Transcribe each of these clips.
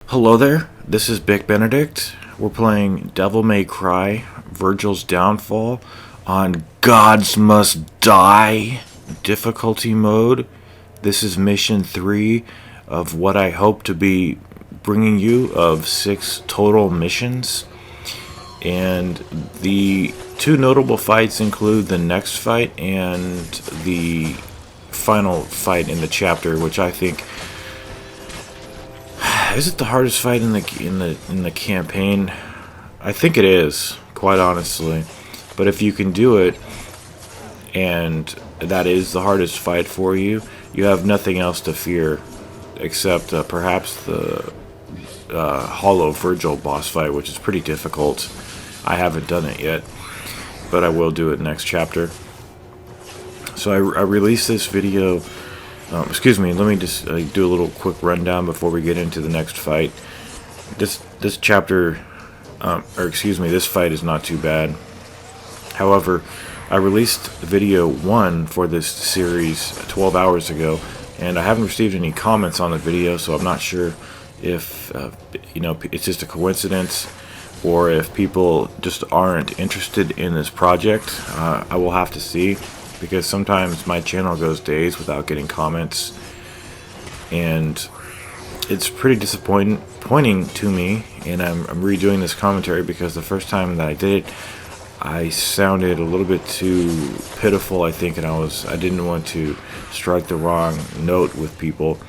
Hello there, this is Bick Benedict. We're playing Devil May Cry, Vergil's Downfall on Gods Must Die difficulty mode. This is mission 3 of what I hope to be bringing you of 6 total missions. And the 2 notable fights include the next fight and the final fight in the chapter, which I think is it the hardest fight in the campaign? I think it is, quite honestly. But if you can do it, and that is the hardest fight for you, you have nothing else to fear, except perhaps the Hollow Vergil boss fight, which is pretty difficult. I haven't done it yet, but I will do it next chapter. So I released this video. Excuse me, let me just do a little quick rundown before we get into the next fight. This chapter, this fight is not too bad. However, I released video 1 for this series 12 hours ago, and I haven't received any comments on the video, so I'm not sure if, it's just a coincidence, or if people just aren't interested in this project. I will have to see, because sometimes my channel goes days without getting comments, and it's pretty disappointing to me. And I'm redoing this commentary because the first time that I did it, I sounded a little bit too pitiful, I think, and I didn't want to strike the wrong note with people,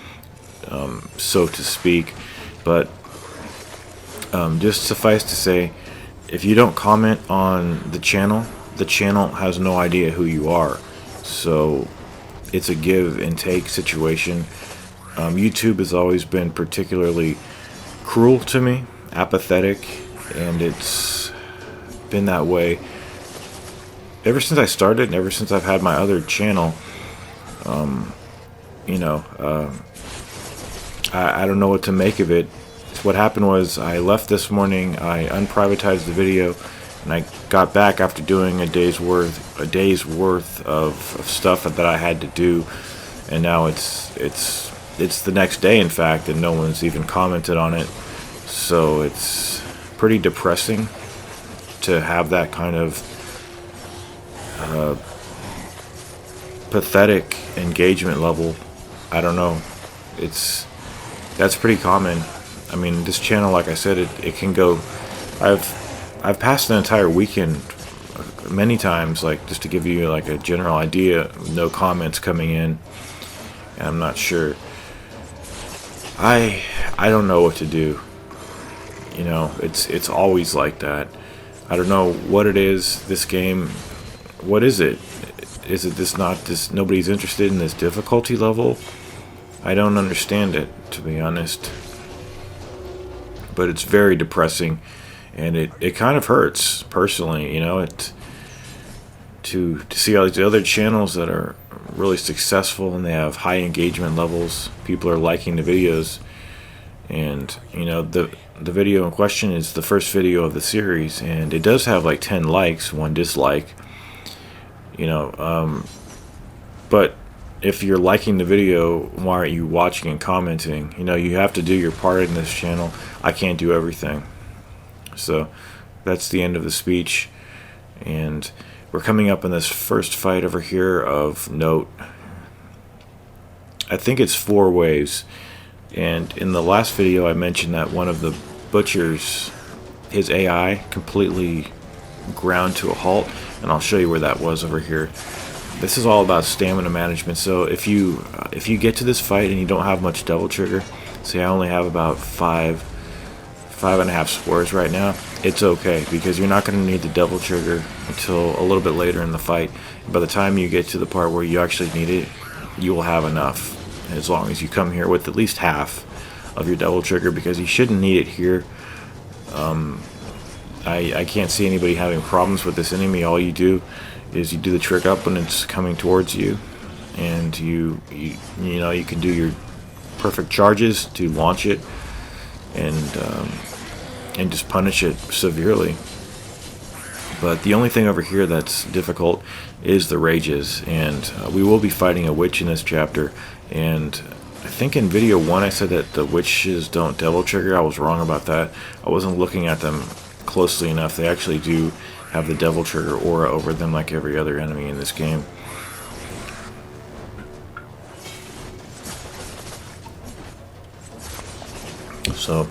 so to speak. But just suffice to say, if you don't comment on the channel has no idea who you are. So it's a give and take situation. YouTube has always been particularly cruel to me, apathetic, and it's been that way ever since I started, and ever since I've had my other channel. I don't know what to make of it. What happened was, I left this morning, I unprivatized the video, and I got back after doing a day's worth of stuff that I had to do, and now it's the next day, in fact, and no one's even commented on it. So it's pretty depressing to have that kind of pathetic engagement level. I don't know. That's pretty common. I mean, this channel, like I said, it can go. I've passed an entire weekend many times, like, just to give you like a general idea, no comments coming in, and I'm not sure. I don't know what to do. It's always like that. I don't know what it is. This game, what is it? Is it this nobody's interested in this difficulty level? I don't understand it, to be honest. But it's very depressing, and it kind of hurts personally, to see all these other channels that are really successful and they have high engagement levels. People are liking the videos, and the video in question is the first video of the series, and it does have like 10 likes, 1 dislike. But if you're liking the video, why aren't you watching and commenting? You have to do your part in this channel. I can't do everything. So that's the end of the speech. And we're coming up on this first fight over here of note. I think it's 4 waves. And in the last video I mentioned that one of the butchers, his AI completely ground to a halt. And I'll show you where that was over here. This is all about stamina management. So if you get to this fight and you don't have much double trigger, say I only have about 5.5 squares right now, it's okay, because you're not going to need the double trigger until a little bit later in the fight. By the time you get to the part where you actually need it, you will have enough, as long as you come here with at least half of your double trigger, because you shouldn't need it here. I can't see anybody having problems with this enemy. All you do is you do the trick up when it's coming towards you, and you can do your perfect charges to launch it and just punish it severely. But the only thing over here that's difficult is the rages, and we will be fighting a witch in this chapter, and I think in video 1 I said that the witches don't devil trigger. I was wrong about that. I wasn't looking at them closely enough. They actually do have the devil trigger aura over them like every other enemy in this game. So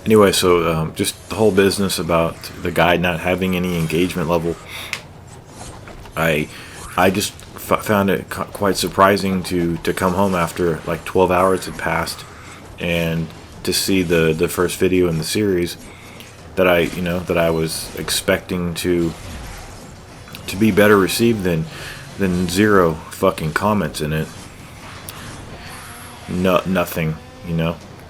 anyway, so just the whole business about the guy not having any engagement level. I just found it quite surprising to come home after like 12 hours had passed and to see the first video in the series that I was expecting to be better received than 0 fucking comments in it. Nothing,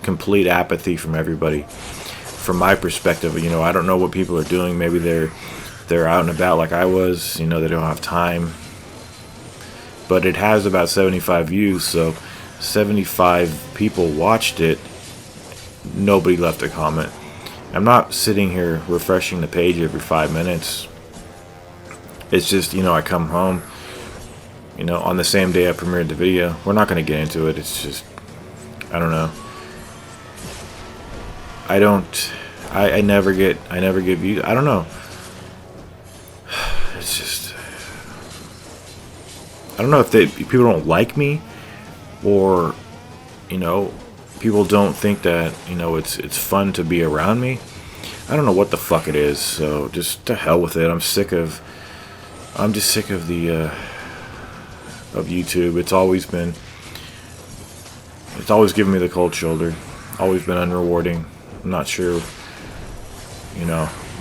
complete apathy from everybody. From my perspective, I don't know what people are doing. Maybe they're out and about like I was, they don't have time. But it has about 75 views, so 75 people watched it. Nobody left a comment. I'm not sitting here refreshing the page every 5 minutes. It's just, I come home, on the same day I premiered the video. We're not going to get into it. It's just, I don't know. I never get views. I don't know. It's just, I don't know if people don't like me, or people don't think that it's fun to be around me. I don't know what the fuck it is. So just to hell with it. I'm just sick of the of YouTube. It's always given me the cold shoulder. Always been unrewarding. I'm not sure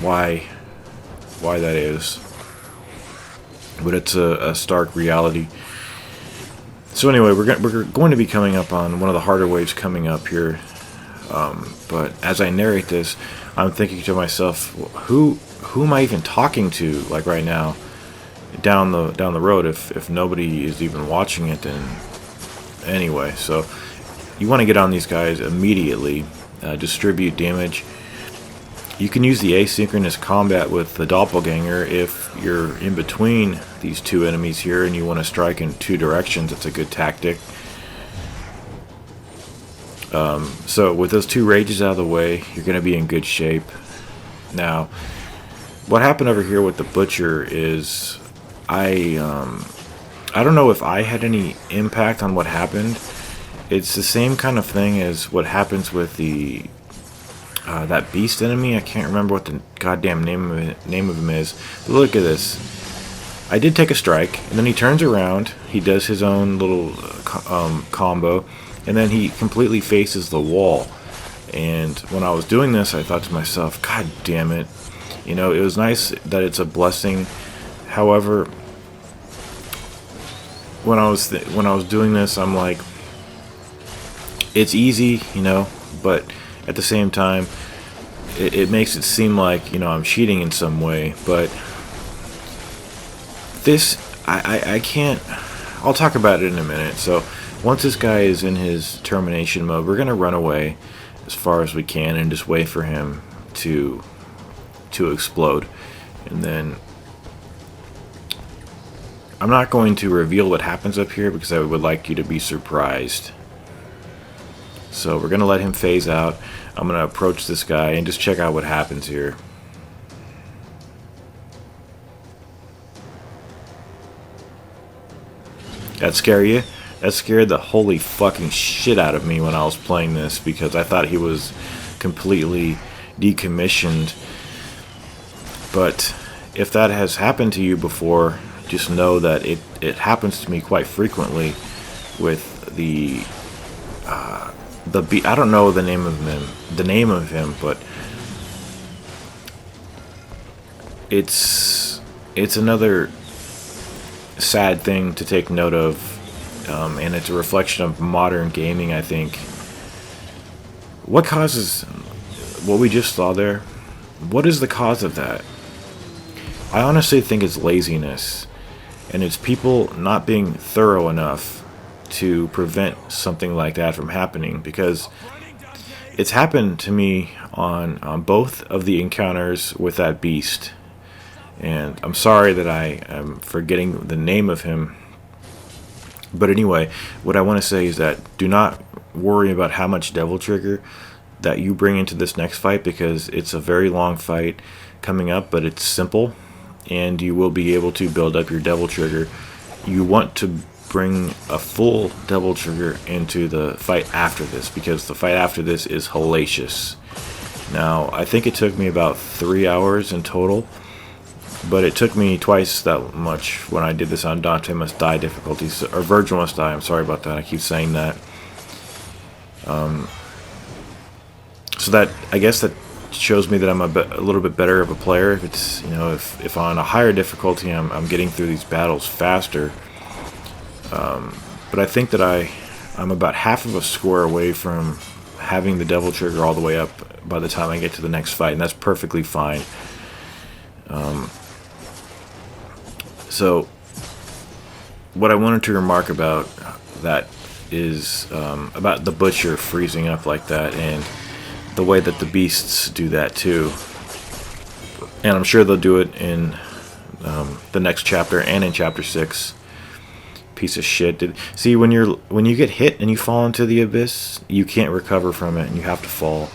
why that is, but it's a stark reality. So anyway, we're going to be coming up on one of the harder waves coming up here. But as I narrate this, I'm thinking to myself, who am I even talking to, like right now, down the road? If nobody is even watching it, then anyway. So you want to get on these guys immediately. Distribute damage. You can use the asynchronous combat with the doppelganger if you're in between these two enemies here and you want to strike in 2 directions. It's a good tactic. So with those 2 rages out of the way, you're going to be in good shape. Now, what happened over here with the butcher is I don't know if I had any impact on what happened. It's the same kind of thing as what happens with the that beast enemy. I can't remember what the goddamn name of him is. But look at this. I did take a strike, and then he turns around. He does his own little combo, and then he completely faces the wall. And when I was doing this, I thought to myself, God damn it. It was nice that it's a blessing. However, when I was doing this, I'm like, it's easy, but at the same time, it makes it seem like, I'm cheating in some way. But this, I can't, I'll talk about it in a minute. So once this guy is in his termination mode, we're going to run away as far as we can and just wait for him to explode. And then I'm not going to reveal what happens up here because I would like you to be surprised. So we're going to let him phase out. I'm going to approach this guy and just check out what happens here. That scare you? That scared the holy fucking shit out of me when I was playing this, because I thought he was completely decommissioned. But if that has happened to you before, just know that it happens to me quite frequently with the I don't know the name of him, but it's another sad thing to take note of, and it's a reflection of modern gaming, I think. What causes what we just saw there? What is the cause of that? I honestly think it's laziness, and it's people not being thorough enough to prevent something like that from happening, because it's happened to me on both of the encounters with that beast. And I'm sorry that I am forgetting the name of him. But anyway, what I want to say is that do not worry about how much Devil Trigger that you bring into this next fight, because it's a very long fight coming up, but it's simple, and you will be able to build up your Devil Trigger. You want to bring a full Devil Trigger into the fight after this, because the fight after this is hellacious. Now, I think it took me about 3 hours in total, but it took me twice that much when I did this on Dante Must Die difficulties, or Vergil Must Die. I'm sorry about that. I keep saying that. So that, I guess that shows me that I'm a little bit better of a player. If it's, you know, if on a higher difficulty I'm getting through these battles faster. But I think that I'm about half of a score away from having the Devil Trigger all the way up by the time I get to the next fight, and that's perfectly fine. So what I wanted to remark about that is about the Butcher freezing up like that, and the way that the beasts do that too. And I'm sure they'll do it in the next chapter and in chapter 6. Piece of shit. See, when you get hit and you fall into the abyss, you can't recover from it, and you have to fall.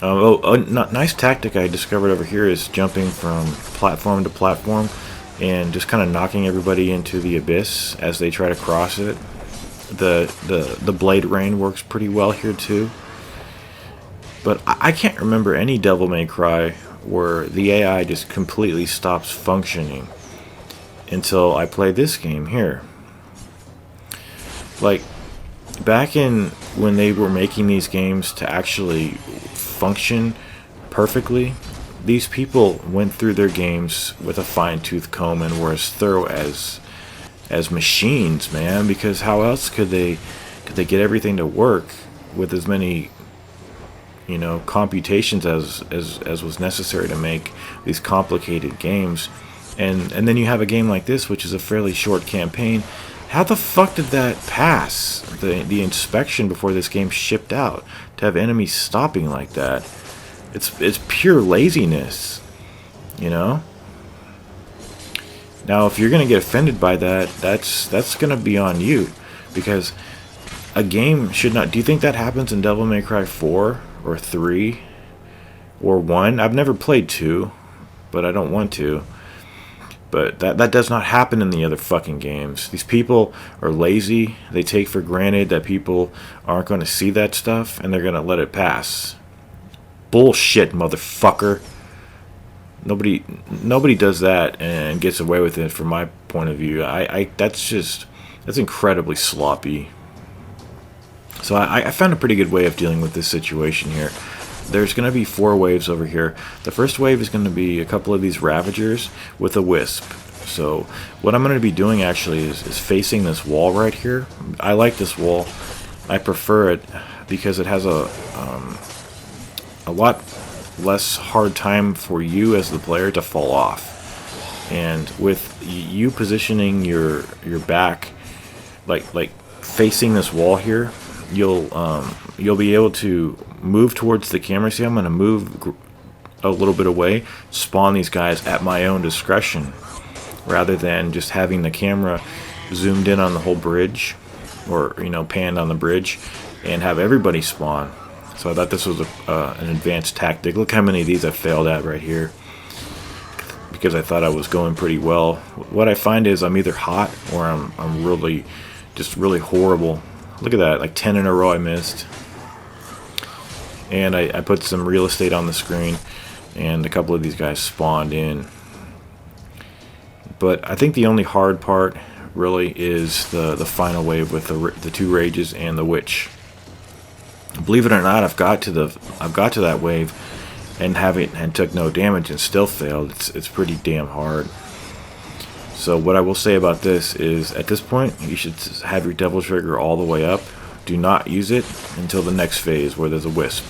Nice tactic I discovered over here is jumping from platform to platform and just kind of knocking everybody into the abyss as they try to cross it. The blade rain works pretty well here too. But I can't remember any Devil May Cry where the AI just completely stops functioning until I play this game here. Like, back in when they were making these games to actually function perfectly, these people went through their games with a fine-tooth comb and were as thorough as machines, man, because how else could they get everything to work with as many, you know, computations as was necessary to make these complicated games. And then you have a game like this, which is a fairly short campaign. How the fuck did that pass the inspection before this game shipped out, to have enemies stopping like that? It's pure laziness, you know? Now, if you're gonna get offended by that, that's gonna be on you, because a game should not. Do you think that happens in Devil May Cry 4 or 3 or 1? I've never played 2, but I don't want to. But that does not happen in the other fucking games. These people are lazy. They take for granted that people aren't going to see that stuff, and they're going to let it pass. Bullshit, motherfucker. Nobody does that and gets away with it from my point of view. That's incredibly sloppy. So I found a pretty good way of dealing with this situation here. There's going to be 4 waves over here. The first wave is going to be a couple of these Ravagers with a Wisp. So what I'm going to be doing actually is facing this wall right here. I like this wall. I prefer it because it has a lot less hard time for you as the player to fall off. And with you positioning your back like facing this wall here, you'll be able to move towards the camera. See, I'm going to move a little bit away, spawn these guys at my own discretion, rather than just having the camera zoomed in on the whole bridge, or, you know, panned on the bridge, and have everybody spawn. So I thought this was an advanced tactic. Look how many of these I failed at right here, because I thought I was going pretty well. What I find is I'm either hot or I'm really horrible. Look at that, like 10 in a row I missed. And I put some real estate on the screen, and a couple of these guys spawned in. But I think the only hard part really is the final wave with the 2 Rages and the Witch. Believe it or not, I've got to that wave and took no damage and still failed. It's pretty damn hard. So what I will say about this is, at this point, you should have your Devil Trigger all the way up. Do not use it until the next phase where there's a Wisp.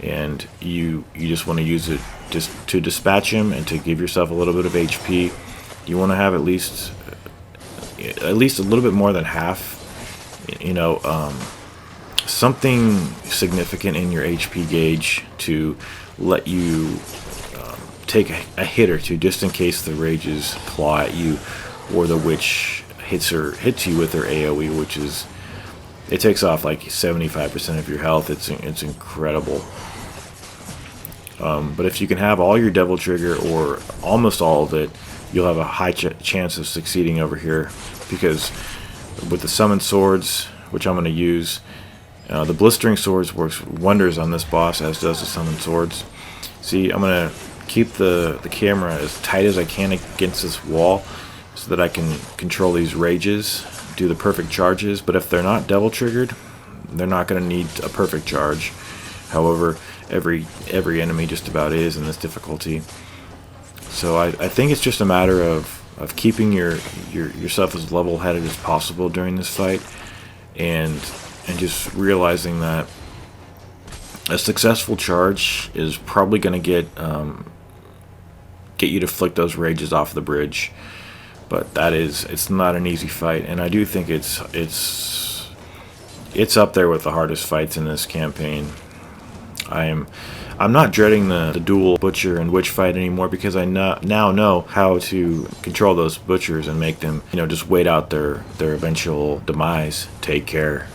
And you just want to use it just to dispatch him and to give yourself a little bit of HP. You want to have at least a little bit more than half, you know, something significant in your HP gauge to let you take a hit or two just in case the rages claw at you, or the witch hits you with her AoE, which is, it takes off like 75% of your health. It's incredible. But if you can have all your devil trigger or almost all of it, you'll have a high chance of succeeding over here, because with the summon swords, which I'm going to use, the blistering swords works wonders on this boss, as does the summon swords. See, I'm going to keep the camera as tight as I can against this wall so that I can control these rages, do the perfect charges. But if they're not devil triggered, they're not going to need a perfect charge. However, every enemy just about is in this difficulty. So I think it's just a matter of keeping yourself as level-headed as possible during this fight, and just realizing that a successful charge is probably going to get you to flick those rages off the bridge. But it's not an easy fight, and I do think it's up there with the hardest fights in this campaign. I'm not dreading the dual butcher and witch fight anymore, because I now know how to control those butchers and make them, just wait out their eventual demise. Take care.